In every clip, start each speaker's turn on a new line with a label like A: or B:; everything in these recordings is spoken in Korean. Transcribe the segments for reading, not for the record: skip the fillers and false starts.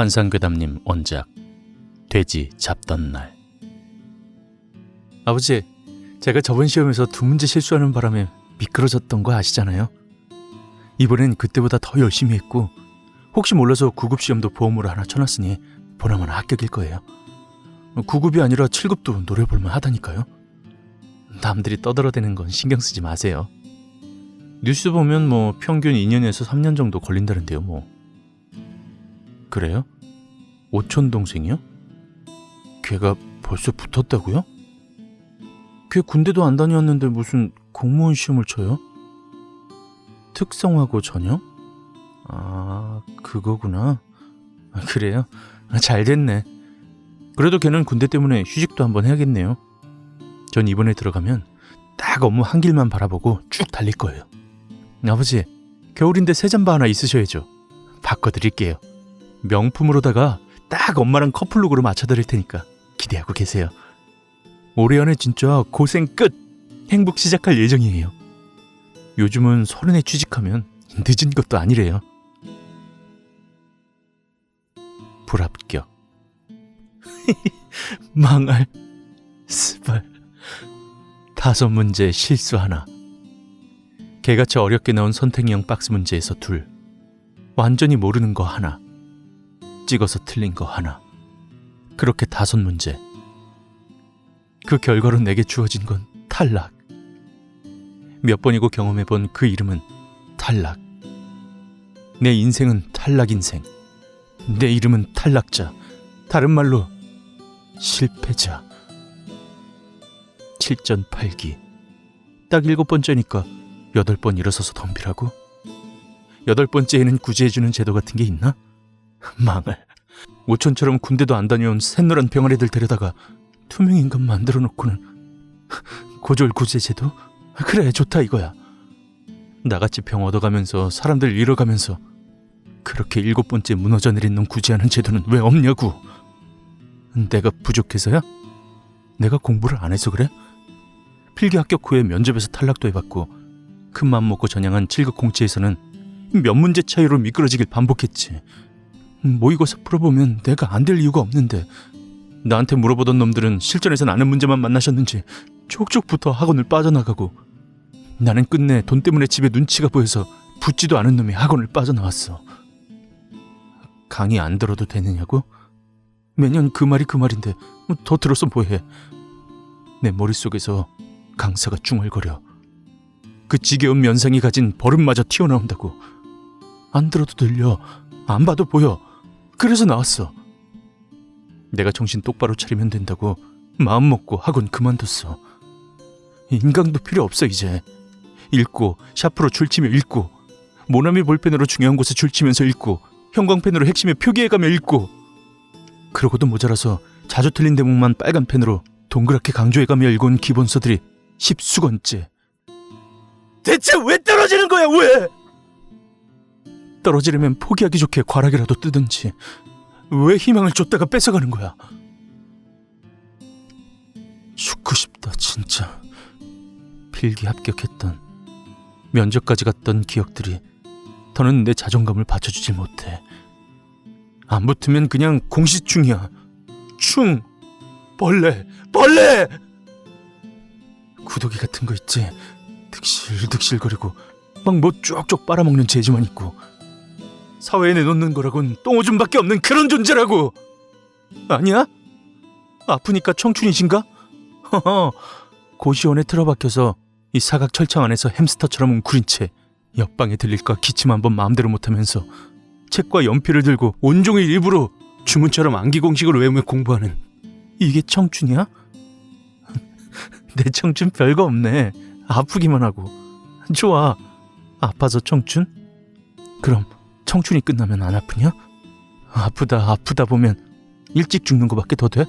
A: 환상괴담님 원작 돼지 잡던 날. 아버지, 제가 저번 시험에서 2문제 실수하는 바람에 미끄러졌던 거 아시잖아요? 이번엔 그때보다 더 열심히 했고 혹시 몰라서 9급 시험도 보험으로 하나 쳐놨으니 보나마나 합격일 거예요. 9급이 아니라 7급도 노려볼만 하다니까요. 남들이 떠들어대는 건 신경 쓰지 마세요. 뉴스 보면 평균 2년에서 3년 정도 걸린다는데요. 그래요? 오촌 동생이요? 걔가 벌써 붙었다고요? 걔 군대도 안 다녔는데 무슨 공무원 시험을 쳐요? 특성화고 전형? 아, 그거구나. 그래요? 잘 됐네. 그래도 걔는 군대 때문에 휴직도 한번 해야겠네요. 전 이번에 들어가면 딱 업무 한 길만 바라보고 쭉 달릴 거예요. 아버지, 겨울인데 새 잠바 하나 있으셔야죠. 바꿔드릴게요. 명품으로다가 딱 엄마랑 커플룩으로 맞춰드릴 테니까 기대하고 계세요. 올해 안에 진짜 고생 끝! 행복 시작할 예정이에요. 요즘은 30에 취직하면 늦은 것도 아니래요. 불합격. 망할. 스발. 5문제 실수 하나. 개같이 어렵게 나온 선택형 박스 문제에서 2. 완전히 모르는 거 하나. 찍어서 틀린 거 하나. 그렇게 5문제. 그 결과로 내게 주어진 건 탈락. 몇 번이고 경험해본 그 이름은 탈락. 내 인생은 탈락 인생. 내 이름은 탈락자. 다른 말로 실패자. 7전 8기. 딱 7번째니까 8번 일어서서 덤비라고? 8번째에는 구제해주는 제도 같은 게 있나? 망할. 오촌처럼 군대도 안 다녀온 샛노란 병아리들 데려다가 투명인간 만들어 놓고는 고졸 구제 제도? 그래, 좋다 이거야. 나같이 병 얻어가면서 사람들 잃어가면서 그렇게 7번째 무너져 내린 놈 구제하는 제도는 왜 없냐고. 내가 부족해서야? 내가 공부를 안 해서 그래? 필기 합격 후에 면접에서 탈락도 해봤고 큰맘 먹고 전향한 7급 공채에서는 몇 문제 차이로 미끄러지길 반복했지. 모의고사 풀어보면 내가 안 될 이유가 없는데 나한테 물어보던 놈들은 실전에선 아는 문제만 만나셨는지 쪽쪽부터 학원을 빠져나가고 나는 끝내 돈 때문에 집에 눈치가 보여서 붙지도 않은 놈이 학원을 빠져나왔어. 강의 안 들어도 되느냐고? 매년 그 말이 그 말인데 더 들어서 뭐해. 내 머릿속에서 강사가 중얼거려. 그 지겨운 면상이 가진 버릇마저 튀어나온다고. 안 들어도 들려. 안 봐도 보여. 그래서 나왔어. 내가 정신 똑바로 차리면 된다고 마음 먹고 학원 그만뒀어. 인강도 필요 없어 이제. 읽고 샤프로 줄치며 읽고 모나미 볼펜으로 중요한 곳에 줄치면서 읽고 형광펜으로 핵심에 표기해가며 읽고 그러고도 모자라서 자주 틀린 대목만 빨간 펜으로 동그랗게 강조해가며 읽어온 기본서들이 10수건째. 대체 왜 떨어지는 거야 왜? 떨어지려면 포기하기 좋게 과락이라도 뜨든지 왜 희망을 줬다가 뺏어가는 거야? 죽고 싶다 진짜. 필기 합격했던 면접까지 갔던 기억들이 더는 내 자존감을 받쳐주지 못해. 안 붙으면 그냥 공시충이야. 충. 벌레. 구더기 같은 거 있지. 득실득실거리고 막 뭐 쪽쪽 빨아먹는 재주만 있고 사회에 내놓는 거라곤 똥오줌밖에 없는 그런 존재라고. 아니야? 아프니까 청춘이신가? 허허. 고시원에 틀어박혀서 이 사각 철창 안에서 햄스터처럼 웅크린 채 옆방에 들릴까 기침 한번 마음대로 못하면서 책과 연필을 들고 온종일 일부러 주문처럼 암기 공식을 외우며 공부하는 이게 청춘이야? 내 청춘 별거 없네. 아프기만 하고. 좋아. 아파서 청춘? 그럼 청춘이 끝나면 안 아프냐? 아프다 보면 일찍 죽는 거밖에 더 돼?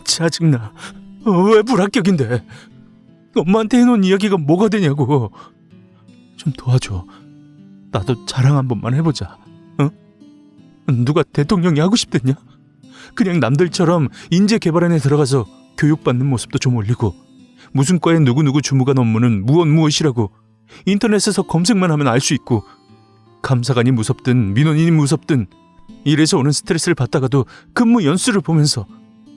A: 짜증나. 왜 불합격인데? 엄마한테 해놓은 이야기가 뭐가 되냐고. 좀 도와줘. 나도 자랑 한 번만 해보자. 어? 누가 대통령이 하고 싶댔냐? 그냥 남들처럼 인재 개발원에 들어가서 교육받는 모습도 좀 올리고 무슨 과에 누구누구 주무관 업무는 무엇이라고 인터넷에서 검색만 하면 알 수 있고 감사관이 무섭든 민원인이 무섭든 일에서 오는 스트레스를 받다가도 근무 연수를 보면서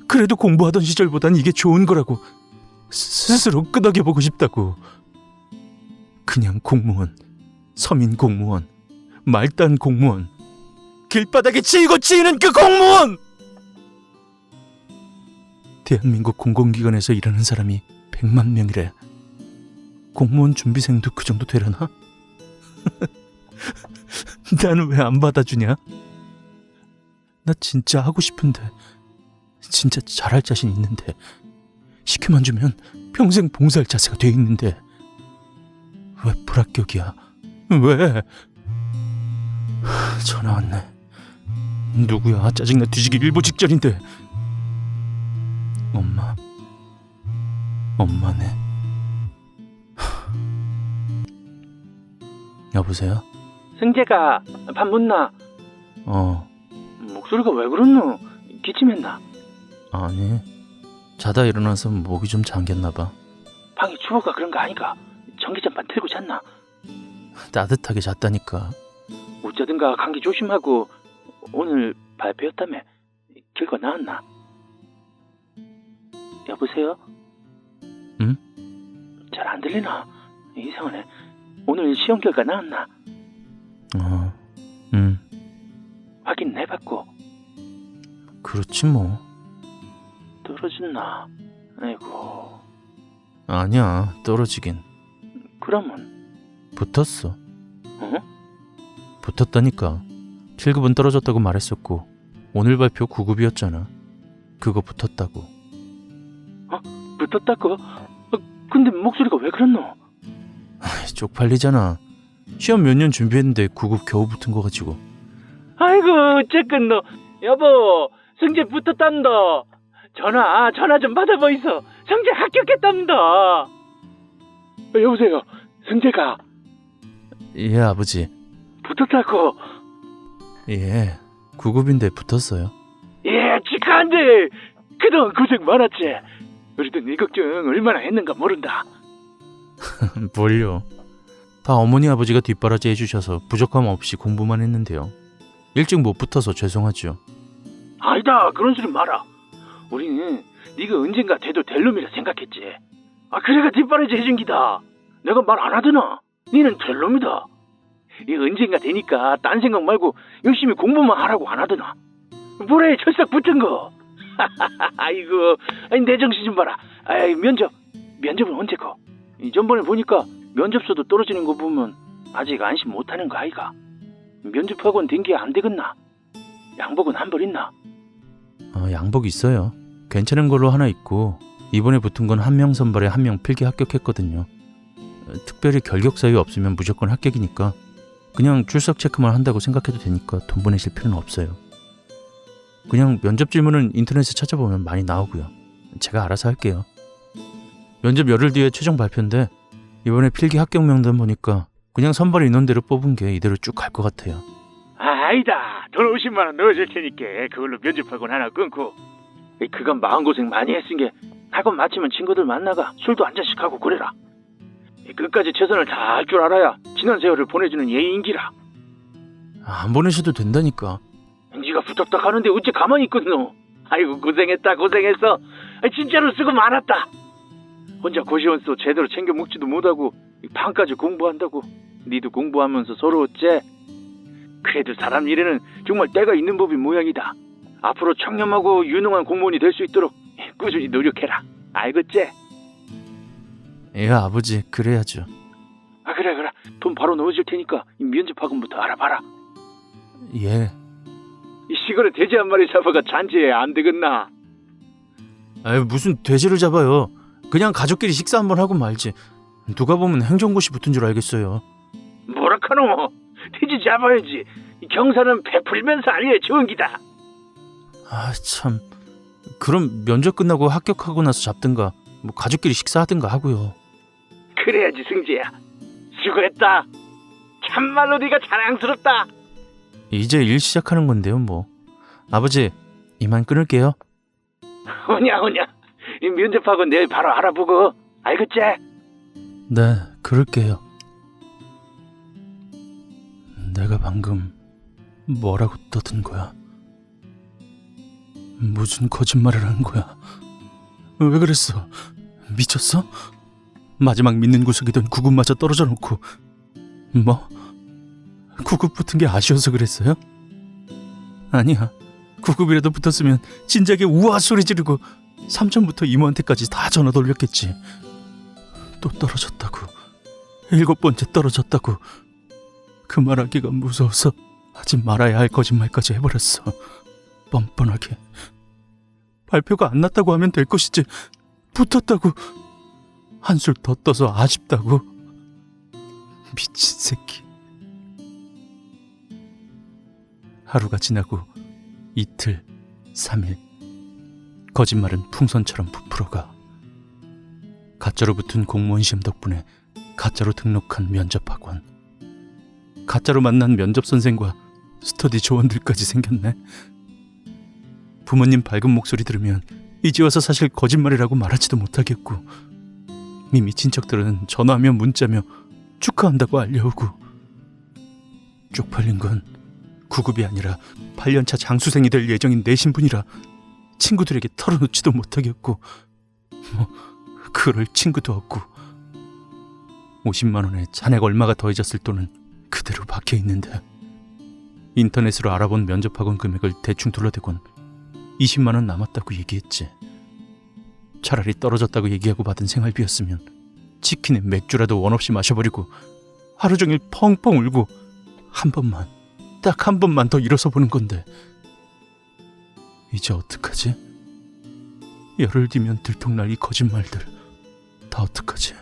A: 그래도 공부하던 시절보단 이게 좋은 거라고 스스로 끄덕여보고 싶다고. 그냥 공무원, 서민 공무원, 말단 공무원, 길바닥에 치이고 치이는 그 공무원! 대한민국 공공기관에서 일하는 사람이 100만 명이래. 공무원 준비생도 그 정도 되려나? 나는 왜 안 받아주냐? 나 진짜 하고 싶은데, 진짜 잘할 자신 있는데, 시켜만 주면 평생 봉사할 자세가 돼 있는데 왜 불합격이야? 왜? 전화 왔네. 누구야? 짜증나 뒤지기 일보 직전인데. 엄마네. 여보세요?
B: 승재가 밥 묻나? 목소리가 왜 그렇노? 기침했나?
A: 아니, 자다 일어나서 목이 좀 잠겼나봐.
B: 방이 추워가 그런 거 아니가? 전기장판 틀고 잤나?
A: 따뜻하게 잤다니까.
B: 어쩌든가 감기 조심하고. 오늘 발표였다며. 결과 나왔나? 여보세요?
A: 응?
B: 잘 안 들리나? 이상하네. 오늘 시험 결과 나왔나?
A: 응.
B: 확인 해봤고.
A: 그렇지 뭐.
B: 떨어졌나? 아이고.
A: 아니야, 떨어지긴.
B: 그러면?
A: 붙었어.
B: 어?
A: 붙었다니까. 7급은 떨어졌다고 말했었고 오늘 발표 9급이었잖아. 그거 붙었다고.
B: 붙었다고? 근데 목소리가 왜 그렇노?
A: 쪽팔리잖아. 시험 몇 년 준비했는데 9급 겨우 붙은 거 가지고.
B: 아이고 어쨌건너. 여보, 승재 붙었답니다. 전화 좀 받아보이소. 승재 합격했답니다. 여보세요, 승재가
A: 예, 아버지.
B: 붙었다고.
A: 예, 9급인데 붙었어요.
B: 예, 축하한데. 그동안 고생 많았지. 우리도 네 걱정 얼마나 했는가 모른다.
A: 뭘요? 다 어머니 아버지가 뒷바라지 해주셔서 부족함 없이 공부만 했는데요. 일찍 못 붙어서 죄송하죠.
B: 아니다, 그런 소리 마라. 우리는 네가 언젠가 돼도 될 놈이라 생각했지. 그래가 뒷바라지 해준 기다. 내가 말 안 하더나. 니는 될 놈이다. 이 언젠가 되니까 딴 생각 말고 열심히 공부만 하라고 안 하더나. 뭐래, 철싹 붙은 거. 아이고, 내 정신 좀 봐라. 면접은 언제고? 전번에 보니까 면접서도 떨어지는 거 보면 아직 안심 못하는 거 아이가? 면접학원 된 게 안 되겠나? 양복은 한 벌 있나?
A: 양복 있어요. 괜찮은 걸로 하나 있고 이번에 붙은 건 한 명 선발에 한 명 필기 합격했거든요. 특별히 결격 사유 없으면 무조건 합격이니까 그냥 출석 체크만 한다고 생각해도 되니까 돈 보내실 필요는 없어요. 그냥 면접 질문은 인터넷에 찾아보면 많이 나오고요. 제가 알아서 할게요. 면접 열흘 뒤에 최종 발표인데 이번에 필기 합격 명단 보니까 그냥 선발 인원대로 뽑은 게 이대로 쭉 갈 것 같아요.
B: 아니다. 돈 50만 원 넣어줄 테니까 그걸로 면접학원 하나 끊고. 그건 마음고생 많이 했은 게 학원 마치면 친구들 만나가 술도 한 잔씩 하고 그래라. 끝까지 최선을 다할 줄 알아야 지난 세월을 보내주는 예의인기라.
A: 안 보내셔도 된다니까.
B: 네가 부탁딱 하는데 어째 가만히 있겠노? 아이고 고생했어. 진짜로 수고 많았다. 혼자 고시원서 제대로 챙겨 먹지도 못하고 밤까지 공부한다고. 니도 공부하면서 서로 어째? 그래도 사람 일에는 정말 때가 있는 법이 모양이다. 앞으로 청렴하고 유능한 공무원이 될 수 있도록 꾸준히 노력해라. 알겠지?
A: 예, 아버지, 그래야죠.
B: 그래. 돈 바로 넣어줄 테니까 면접학원부터 알아봐라.
A: 예.
B: 이 시골에 돼지 한 마리 잡아가 잔치에 안 되겠나?
A: 무슨 돼지를 잡아요. 그냥 가족끼리 식사 한번 하고 말지. 누가 보면 행정고시 붙은 줄 알겠어요.
B: 뭐라카노? 돼지 잡아야지. 경사는 베풀면서 알려야 좋은 기다.
A: 참. 그럼 면접 끝나고 합격하고 나서 잡든가 뭐 가족끼리 식사하든가 하고요.
B: 그래야지 승재야. 수고했다. 참말로 네가 자랑스럽다.
A: 이제 일 시작하는 건데요 뭐. 아버지, 이만 끊을게요.
B: 오냐. 이 면접학원 내일 바로 알아보고. 알겠지?
A: 네, 그럴게요. 내가 방금 뭐라고 떠든 거야? 무슨 거짓말을 한 거야? 왜 그랬어? 미쳤어? 마지막 믿는 구석이던 구급마저 떨어져 놓고 뭐? 구급 붙은 게 아쉬워서 그랬어요? 아니야. 구급이라도 붙었으면 진작에 우아 소리 지르고 삼촌부터 이모한테까지 다 전화 돌렸겠지. 또 떨어졌다고. 7번째 떨어졌다고. 그 말하기가 무서워서 하지 말아야 할 거짓말까지 해버렸어. 뻔뻔하게. 발표가 안 났다고 하면 될 것이지. 붙었다고. 한술 더 떠서 아쉽다고. 미친 새끼. 하루가 지나고 이틀, 3일. 거짓말은 풍선처럼 부풀어가. 가짜로 붙은 공무원 시험 덕분에 가짜로 등록한 면접학원. 가짜로 만난 면접 선생과 스터디 조원들까지 생겼네. 부모님 밝은 목소리 들으면 이제 와서 사실 거짓말이라고 말하지도 못하겠고, 이미 친척들은 전화하며 문자며 축하한다고 알려오고, 쪽팔린 건 구급이 아니라 8년차 장수생이 될 예정인 내 신분이라 친구들에게 털어놓지도 못하겠고, 그럴 친구도 없고, 50만 원에 잔액 얼마가 더해졌을 돈은 그대로 박혀있는데, 인터넷으로 알아본 면접학원 금액을 대충 둘러대곤 20만 원 남았다고 얘기했지. 차라리 떨어졌다고 얘기하고 받은 생활비였으면 치킨에 맥주라도 원 없이 마셔버리고 하루 종일 펑펑 울고 한 번만, 딱 한 번만 더 일어서 보는 건데, 이제 어떡하지? 열흘 뒤면 들통날 이 거짓말들 다 어떡하지?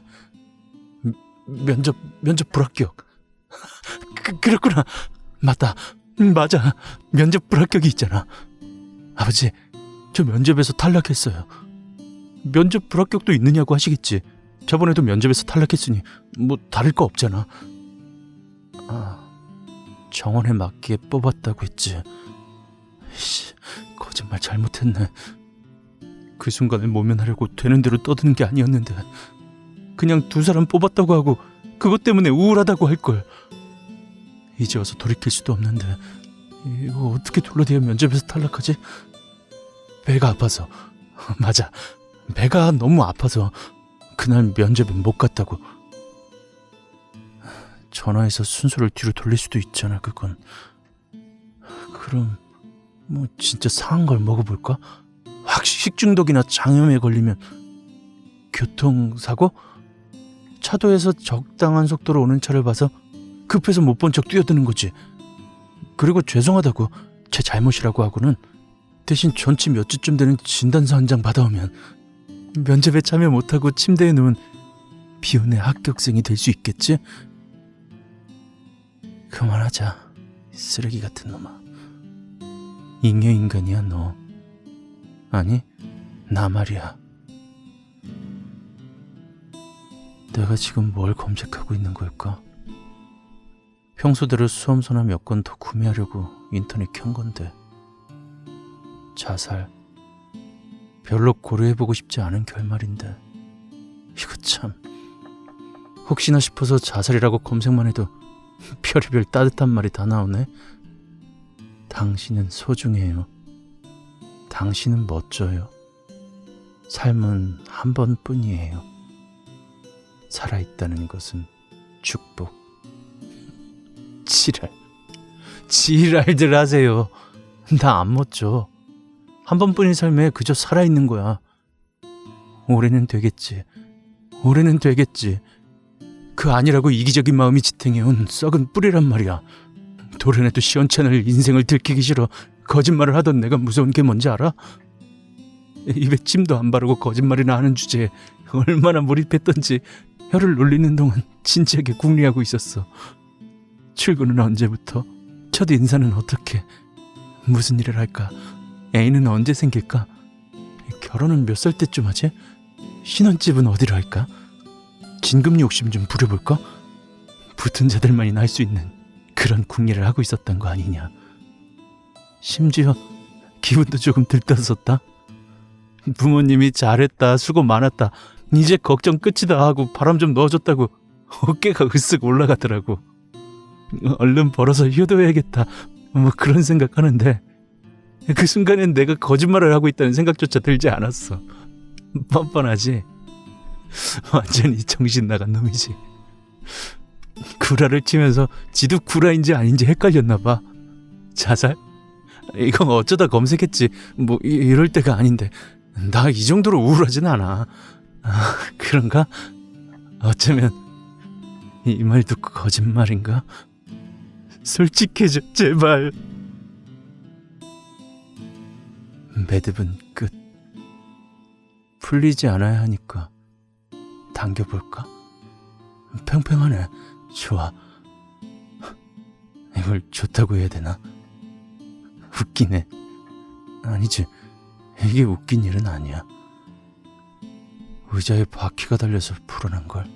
A: 면접 불합격. 그렇구나. 맞다. 맞아. 면접 불합격이 있잖아. 아버지, 저 면접에서 탈락했어요. 면접 불합격도 있느냐고 하시겠지. 저번에도 면접에서 탈락했으니 뭐 다를 거 없잖아. 정원에 맞게 뽑았다고 했지. 거짓말 잘못했네. 그 순간을 모면하려고 되는 대로 떠드는 게 아니었는데, 그냥 2사람 뽑았다고 하고 그것 때문에 우울하다고 할걸. 이제 와서 돌이킬 수도 없는데 이거 어떻게 둘러대야 면접에서 탈락하지? 배가 아파서. 맞아, 배가 너무 아파서 그날 면접에 못 갔다고. 전화해서 순서를 뒤로 돌릴 수도 있잖아. 그건. 그럼 뭐 진짜 상한 걸 먹어볼까? 확 식중독이나 장염에 걸리면. 교통사고? 차도에서 적당한 속도로 오는 차를 봐서 급해서 못 본 척 뛰어드는 거지. 그리고 죄송하다고, 제 잘못이라고 하고는 대신 전치 몇 주쯤 되는 진단서 한 장 받아오면 면접에 참여 못하고 침대에 누운 비운의 합격생이 될 수 있겠지? 그만하자, 쓰레기 같은 놈아. 잉여인간이야 너. 아니, 나 말이야. 내가 지금 뭘 검색하고 있는 걸까? 평소대로 수험서나 몇 권 더 구매하려고 인터넷 켠 건데, 자살. 별로 고려해보고 싶지 않은 결말인데, 이거 참. 혹시나 싶어서 자살이라고 검색만 해도 별의별 따뜻한 말이 다 나오네. 당신은 소중해요. 당신은 멋져요. 삶은 한 번뿐이에요. 살아있다는 것은 축복. 지랄들 하세요. 나 안 멋져. 한 번뿐인 삶에 그저 살아있는 거야. 올해는 되겠지. 올해는 되겠지. 그 아니라고 이기적인 마음이 지탱해온 썩은 뿌리란 말이야. 도련해도 시원찮을 인생을 들키기 싫어 거짓말을 하던 내가 무서운 게 뭔지 알아? 입에 침도 안 바르고 거짓말이나 하는 주제에 얼마나 몰입했던지 혀를 놀리는 동안 진지하게 궁리하고 있었어. 출근은 언제부터? 첫 인사는 어떻게? 무슨 일을 할까? 애인은 언제 생길까? 결혼은 몇 살 때쯤 하지? 신혼집은 어디로 할까? 진급 욕심 좀 부려볼까? 붙은 자들만이나 할 수 있는 그런 궁리를 하고 있었던 거 아니냐. 심지어 기분도 조금 들떴었다. 부모님이 잘했다, 수고 많았다, 이제 걱정 끝이다 하고 바람 좀 넣어줬다고 어깨가 으쓱 올라가더라고. 얼른 벌어서 효도해야겠다, 뭐 그런 생각하는데 그 순간엔 내가 거짓말을 하고 있다는 생각조차 들지 않았어. 뻔뻔하지? 완전히 정신 나간 놈이지. 구라를 치면서 지도 구라인지 아닌지 헷갈렸나 봐. 자살? 이건 어쩌다 검색했지. 뭐 이럴 때가 아닌데. 나 이 정도로 우울하진 않아. 그런가? 어쩌면 이 말도 거짓말인가? 솔직해져 제발. 매듭은 끝. 풀리지 않아야 하니까 당겨볼까? 팽팽하네. 좋아. 이걸 좋다고 해야 되나? 웃기네. 아니지, 이게 웃긴 일은 아니야. 의자에 바퀴가 달려서 불어난걸.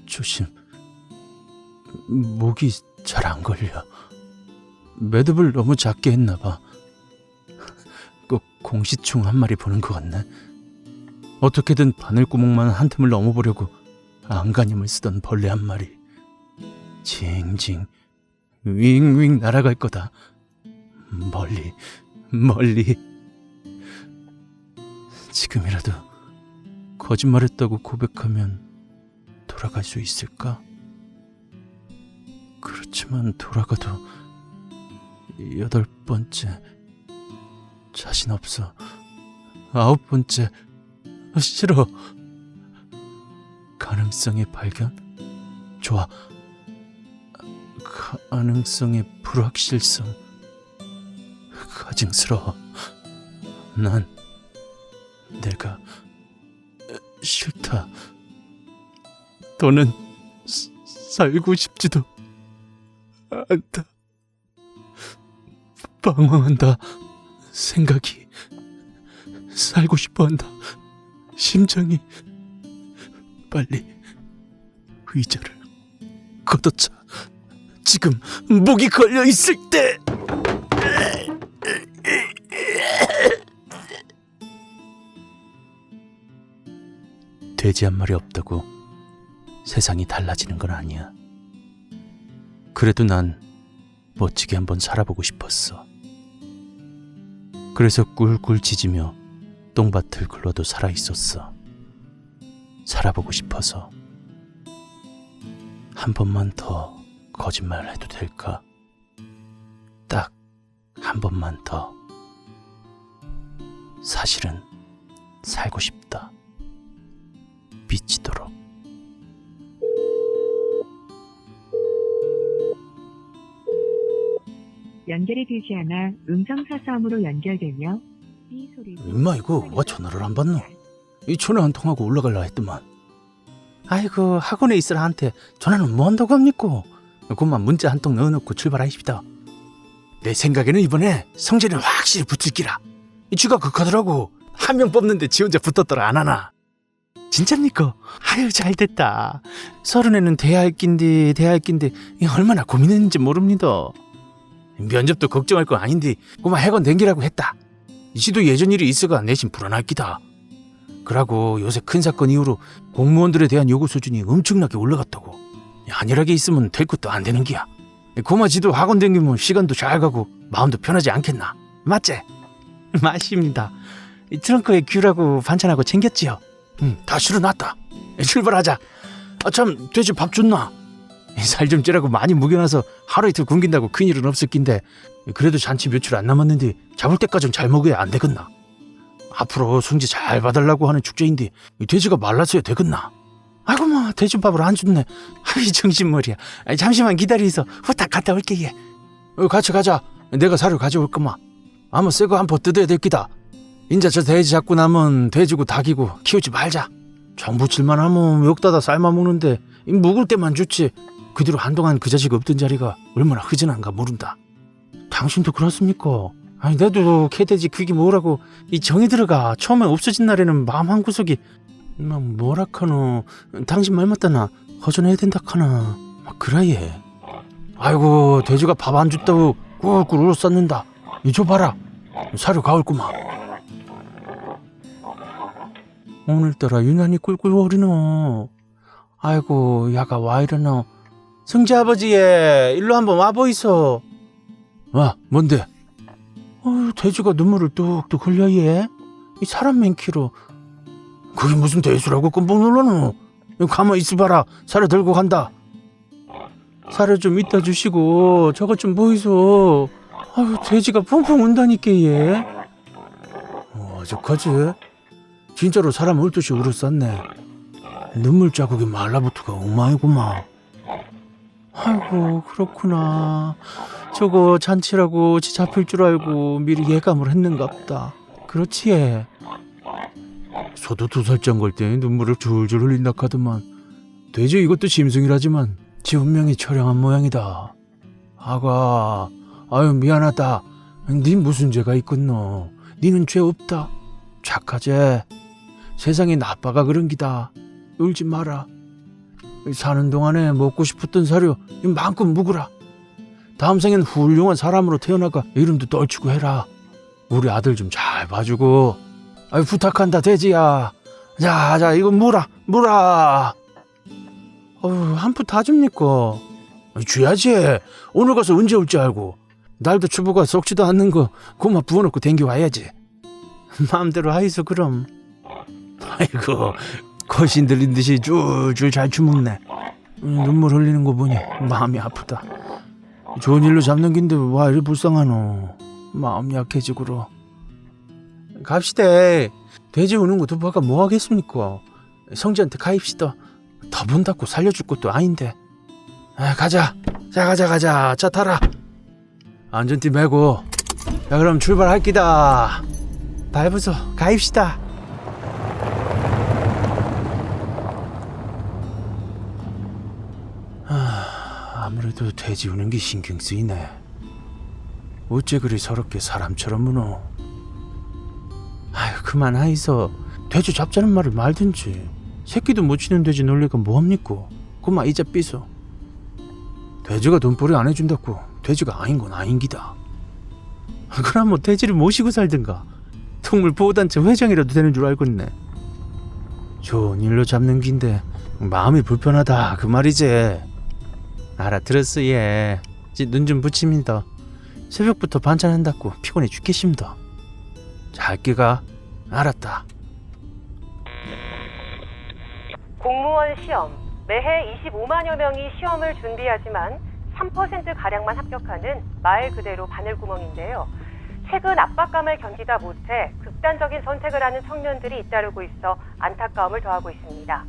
A: 조심. 목이 잘 안 걸려. 매듭을 너무 작게 했나봐. 꼭 공시충 한 마리 보는 것 같네. 어떻게든 바늘구멍만 한 틈을 넘어보려고 안간힘을 쓰던 벌레 한 마리. 징징 윙윙 날아갈 거다. 멀리 멀리. 지금이라도 거짓말했다고 고백하면 돌아갈 수 있을까? 그렇지만 돌아가도 8번째 자신 없어. 9번째 싫어. 가능성의 발견? 좋아. 가능성의 불확실성. 가증스러워. 난 내가 싫다. 더는 살고 싶지도 않다. 방황한다. 생각이 살고 싶어한다. 심장이 빨리 의자를 걷어차. 지금 목이 걸려 있을 때. 돼지 한 마리 없다고 세상이 달라지는 건 아니야. 그래도 난 멋지게 한번 살아보고 싶었어. 그래서 꿀꿀 짖으며 똥밭을 굴러도 살아있었어. 살아보고 싶어서. 한 번만 더 거짓말 해도 될까? 딱 한 번만 더. 사실은 살고 싶다. 미치도록.
C: 연결이 되지 않아 음성사서함으로 연결되며 이 소리로.
A: 임마 이거 와 전화를 안 받노? 이 전화 한 통하고 올라갈라 했더만. 아이고 학원에 있으라 한테 전화는 뭐 한다고 합니까? 그만 문자 한 통 넣어놓고 출발하십시다. 내 생각에는 이번에 성재는 확실히 붙을 기라. 쥐가 극하더라고. 한 명 뽑는데 지 혼자 붙었더라 안 하나. 진짜입니까? 아유 잘됐다. 서른에는 돼야 할 낀데 얼마나 고민했는지 모릅니다. 면접도 걱정할 거 아닌데 그만 학원 댕기라고 했다. 지도 예전 일이 있어가 내심 불안할 기다. 그러고 요새 큰 사건 이후로 공무원들에 대한 요구 수준이 엄청나게 올라갔다고. 안일하게 있으면 될 것도 안 되는 기야. 고마 지도 학원 댕기면 시간도 잘 가고 마음도 편하지 않겠나. 맞지? 맞습니다. 트렁크에 귤하고 반찬하고 챙겼지요. 다 실어놨다. 출발하자. 참 돼지 밥 줬나? 살 좀 찌라고 많이 묵여놔서 하루 이틀 굶긴다고 큰일은 없을 낀데 그래도 잔치 며칠 안 남았는데 잡을 때까지는 잘 먹어야 안 되겠나? 앞으로 승지 잘 봐달라고 하는 축제인데 돼지가 말랐어야 되겠나? 아이고 뭐 돼지밥을 안 줬네. 아이 정신머리야. 잠시만 기다리소. 후딱 갔다 올게. 얘. 같이 가자. 내가 사료 가져올 거마. 아무 새거 한 포 뜯어야 될 기다. 인자 저 돼지 잡고 나면 돼지고 닭이고 키우지 말자. 정 부칠만 하면 욕다다 삶아 먹는데 묵을 때만 좋지. 그 뒤로 한동안 그 자식 없던 자리가 얼마나 흐진한가 모른다. 당신도 그렇습니까? 아니 나도 개돼지 그게 뭐라고 이 정이 들어가. 처음에 없어진 날에는 마음 한구석이 뭐라카노. 당신 말 맞다나 허전해야 된다카나. 그래. 아이고 돼지가 밥 안 줬다고 꿀꿀 울었었는다. 이줘 봐라. 사료 가을구만. 오늘따라 유난히 꿀꿀거리노. 아이고 야가 와 이러노. 승지 아버지 일로 한번 와보이소. 와 뭔데?
D: 돼지가 눈물을 뚝뚝 흘려 얘. 이 사람 맨키로. 그게 무슨 돼지라고 끔뻑 놀라노? 가만히 있어봐라. 사료 들고 간다. 사료 좀 이따 주시고 저것 좀 보이소. 돼지가 펑펑 운다니까 얘. 어떡하지? 진짜로 사람 울듯이 울었었네. 눈물 자국이 말라붙어가 엉망이구만. 아이고 그렇구나. 저거 잔치라고 지 잡힐 줄 알고 미리 예감을 했는갑다. 그렇지 얘. 소도 2살장 걸 때 눈물을 줄줄 흘린다 카더만. 돼지 이것도 짐승이라지만 지 운명이 처량한 모양이다. 아가, 아유 미안하다. 니 무슨 죄가 있겠노? 니는 죄 없다. 착하제. 세상에 나빠가 그런 기다. 울지 마라. 사는 동안에 먹고 싶었던 사료 마음껏 묵으라. 다음 생엔 훌륭한 사람으로 태어나가 이름도 떨치고 해라. 우리 아들 좀 잘 봐주고. 아유 부탁한다 돼지야. 자 이거 물아. 한 푼 다 줍니까? 줘야지. 오늘 가서 언제 올지 알고. 날도 추부가 썩지도 않는 거 고마 부어놓고 댕겨와야지. 마음대로 하이소 그럼. 아이고 거신 들린 듯이 줄줄 잘 주먹네. 눈물 흘리는 거 보니 마음이 아프다. 좋은 일로 잡는 긴데 와 이리 불쌍하노. 마음 약해지구로. 갑시다. 돼지 우는 거 두바가 뭐 하겠습니까? 성지한테 가입시다. 더 본다고 살려줄 것도 아닌데. 가자. 가자. 차 타라. 안전띠 매고. 자 그럼 출발할 기다. 밟으소 가입시다. 아무래도 돼지 우는 게 신경 쓰이네. 어째 그리 서럽게 사람처럼 우노. 아유 그만하이소. 돼지 잡자는 말을 말든지. 새끼도 못 치는 돼지 놀리가 뭐합니까? 그만 이제 삐소. 돼지가 돈벌이 안 해준다고 돼지가 아닌 건 아닌기다. 그럼 뭐 돼지를 모시고 살든가. 동물보호단체 회장이라도 되는 줄 알겠네. 좋은 일로 잡는 긴데 마음이 불편하다 그 말이지. 알아들었어 얘. 눈 좀 붙입니다. 새벽부터 반찬한다고 피곤해 죽겠습니다. 잘 끼가. 알았다.
E: 공무원 시험. 매해 25만여 명이 시험을 준비하지만 3%가량만 합격하는 말 그대로 바늘구멍인데요. 최근 압박감을 견디다 못해 극단적인 선택을 하는 청년들이 잇따르고 있어 안타까움을 더하고 있습니다.